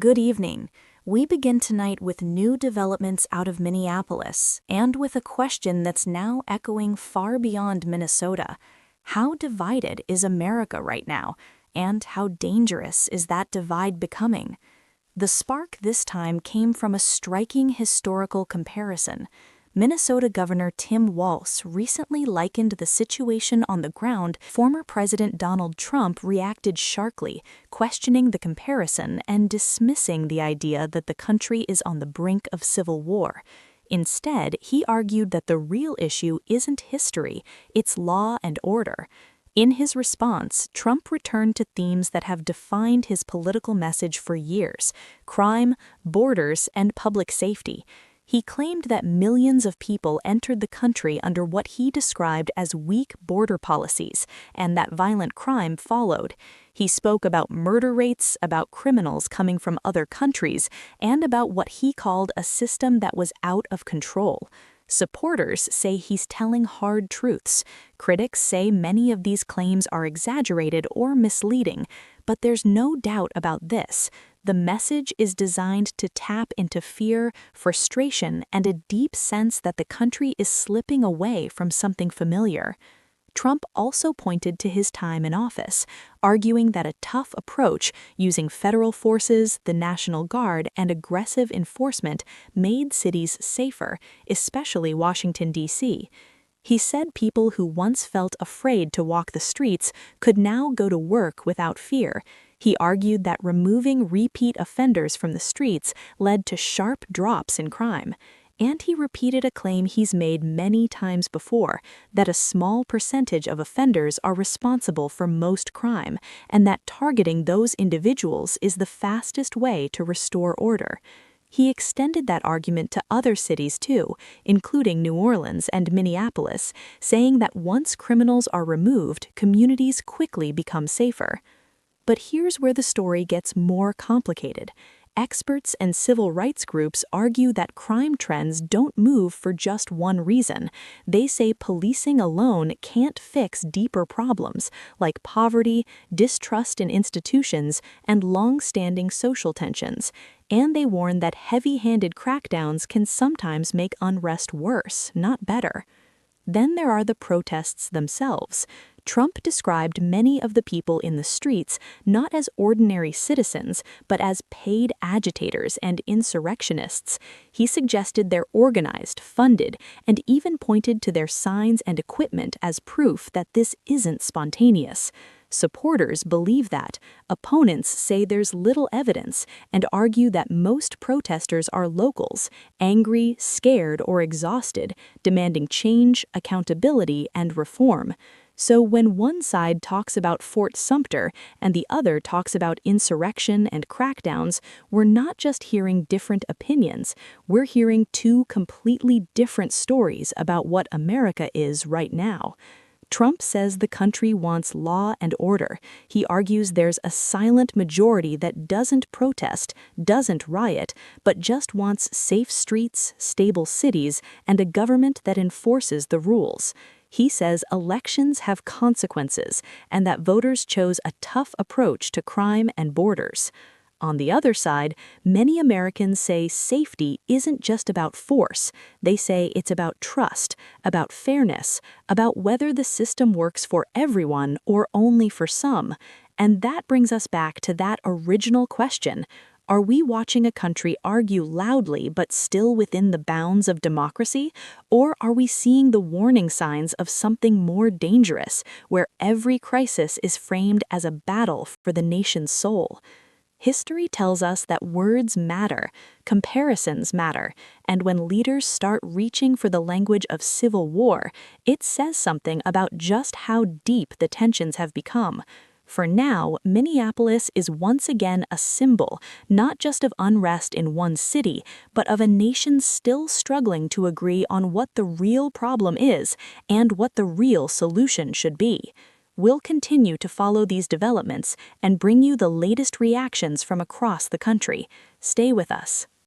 Good evening. We begin tonight with new developments out of Minneapolis, and with a question that's now echoing far beyond Minnesota. How divided is America right now, and how dangerous is that divide becoming? The spark this time came from a striking historical comparison. Minnesota Governor Tim Walz recently likened the situation on the ground. Former President Donald Trump reacted sharply, questioning the comparison and dismissing the idea that the country is on the brink of civil war. Instead, he argued that the real issue isn't history, it's law and order. In his response, Trump returned to themes that have defined his political message for years: crime, borders, and public safety. He claimed that millions of people entered the country under what he described as weak border policies, and that violent crime followed. He spoke about murder rates, about criminals coming from other countries, and about what he called a system that was out of control. Supporters say he's telling hard truths. Critics say many of these claims are exaggerated or misleading, but there's no doubt about this. The message is designed to tap into fear, frustration, and a deep sense that the country is slipping away from something familiar. Trump also pointed to his time in office, arguing that a tough approach using federal forces, the National Guard, and aggressive enforcement made cities safer, especially Washington, D.C. He said people who once felt afraid to walk the streets could now go to work without fear. He argued that removing repeat offenders from the streets led to sharp drops in crime. And he repeated a claim he's made many times before, that a small percentage of offenders are responsible for most crime, and that targeting those individuals is the fastest way to restore order. He extended that argument to other cities too, including New Orleans and Minneapolis, saying that once criminals are removed, communities quickly become safer. But here's where the story gets more complicated. Experts and civil rights groups argue that crime trends don't move for just one reason. They say policing alone can't fix deeper problems like poverty, distrust in institutions, and long-standing social tensions. And they warn that heavy-handed crackdowns can sometimes make unrest worse, not better. Then there are the protests themselves. Trump described many of the people in the streets not as ordinary citizens, but as paid agitators and insurrectionists. He suggested they're organized, funded, and even pointed to their signs and equipment as proof that this isn't spontaneous. Supporters believe that. Opponents say there's little evidence and argue that most protesters are locals, angry, scared, or exhausted, demanding change, accountability, and reform. So when one side talks about Fort Sumter and the other talks about insurrection and crackdowns, we're not just hearing different opinions, we're hearing two completely different stories about what America is right now. Trump says the country wants law and order. He argues there's a silent majority that doesn't protest, doesn't riot, but just wants safe streets, stable cities, and a government that enforces the rules. He says elections have consequences and that voters chose a tough approach to crime and borders. On the other side, many Americans say safety isn't just about force. They say it's about trust, about fairness, about whether the system works for everyone or only for some. And that brings us back to that original question. Are we watching a country argue loudly but still within the bounds of democracy? Or are we seeing the warning signs of something more dangerous, where every crisis is framed as a battle for the nation's soul? History tells us that words matter, comparisons matter, and when leaders start reaching for the language of civil war, it says something about just how deep the tensions have become. For now, Minneapolis is once again a symbol, not just of unrest in one city, but of a nation still struggling to agree on what the real problem is and what the real solution should be. We'll continue to follow these developments and bring you the latest reactions from across the country. Stay with us.